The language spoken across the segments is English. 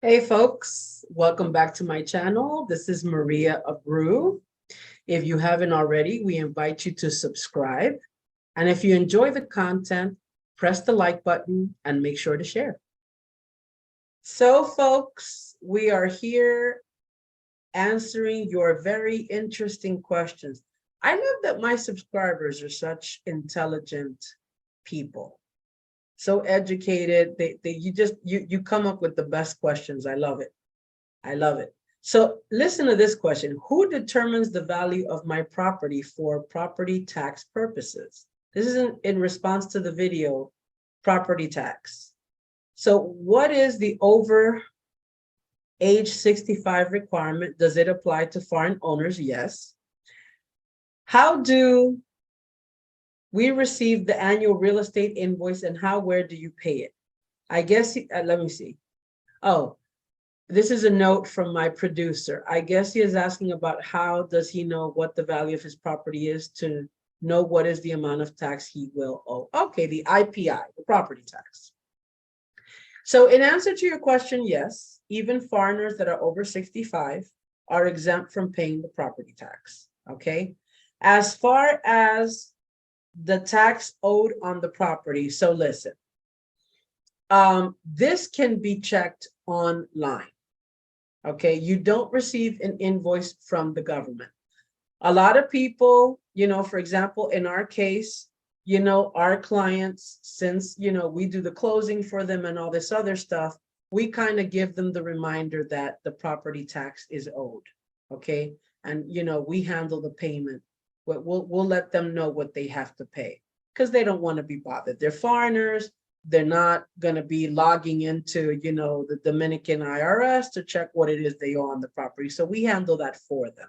Hey folks, welcome back to my channel. This is Maria Abreu. If you haven't already, we invite you to subscribe. And if you enjoy the content, press the like button and make sure to share. So folks, we are here answering your very interesting questions. I love that my subscribers are such intelligent people. So educated. You come up with the best questions. I love it. I love it. So listen to this question. Who determines the value of my property for property tax purposes? This is in response to the video, property tax. So what is the over age 65 requirement? Does it apply to foreign owners? Yes. How do we receive the annual real estate invoice and where do you pay it? I guess, let me see. Oh, this is a note from my producer. I guess he is asking about how does he know what the value of his property is to know what is the amount of tax he will owe. Okay, the IPI, the property tax. So in answer to your question, yes, even foreigners that are over 65 are exempt from paying the property tax, okay? As far as the tax owed on the property, so listen, this can be checked online. Okay, you don't receive an invoice from the government. A lot of people, for example, in our case, our clients, since, we do the closing for them and all this other stuff, we kind of give them the reminder that the property tax is owed. Okay, and, we handle the payment. We'll let them know what they have to pay because they don't want to be bothered. They're foreigners. They're not going to be logging into, the Dominican IRS to check what it is they owe on the property. So we handle that for them.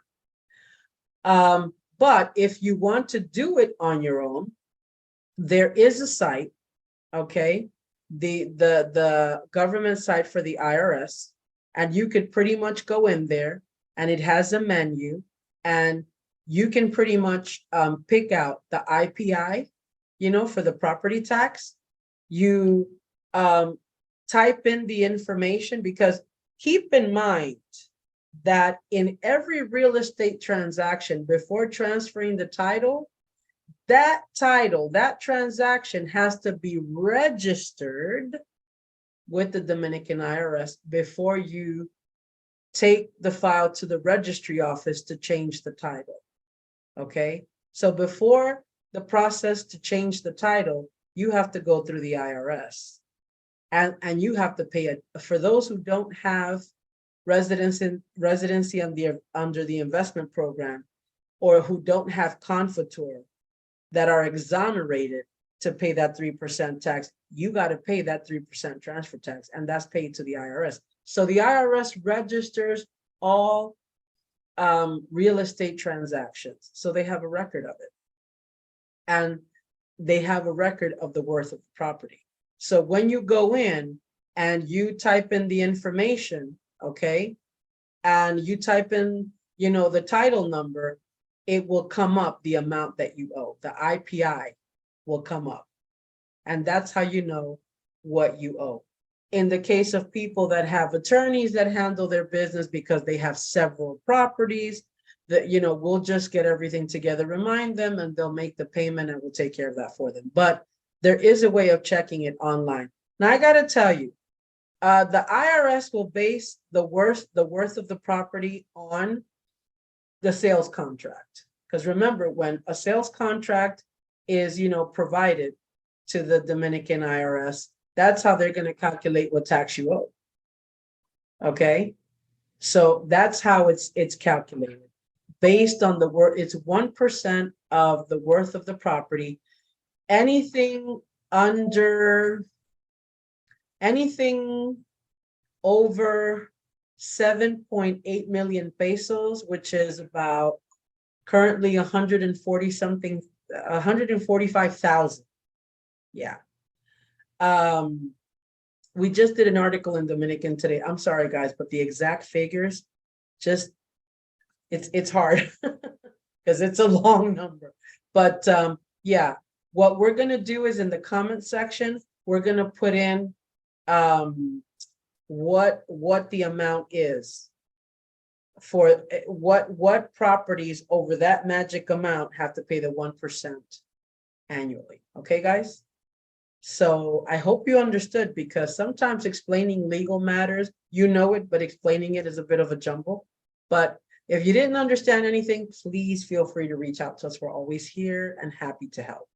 But if you want to do it on your own, there is a site, okay, the government site for the IRS, and you could pretty much go in there and it has a menu and you can pretty much pick out the IPI, for the property tax. You type in the information, because keep in mind that in every real estate transaction, before transferring the title, that transaction has to be registered with the Dominican IRS before you take the file to the registry office to change the title. Okay, so before the process to change the title, you have to go through the IRS, and you have to pay it. For those who don't have residency under the investment program, or who don't have confiture, that are exonerated to pay that 3% tax, you got to pay that 3% transfer tax, and that's paid to the IRS. So the IRS registers all real estate transactions, so they have a record of it, and they have a record of the worth of the property. So when you go in and you type in the information, okay, and you type in, the title number, it will come up the amount that you owe. The IPI will come up, and that's how you know what you owe. In the case of people that have attorneys that handle their business because they have several properties, that, we'll just get everything together, remind them, and they'll make the payment and we'll take care of that for them. But there is a way of checking it online. Now, I got to tell you, the IRS will base the worth of the property on the sales contract. Because remember, when a sales contract is, provided to the Dominican IRS, that's how they're going to calculate what tax you owe. Okay, so that's how it's calculated. Based on the worth, it's 1% of the worth of the property. Anything over 7.8 million pesos, which is about currently 145,000. Yeah. We just did an article in Dominican today. I'm sorry, guys, but the exact figures, it's hard because it's a long number. But yeah, what we're going to do is in the comment section, we're going to put in what the amount is for what properties over that magic amount have to pay the 1% annually. Okay, guys? So I hope you understood, because sometimes explaining legal matters, you know it, but explaining it is a bit of a jumble. But if you didn't understand anything, please feel free to reach out to us. We're always here and happy to help.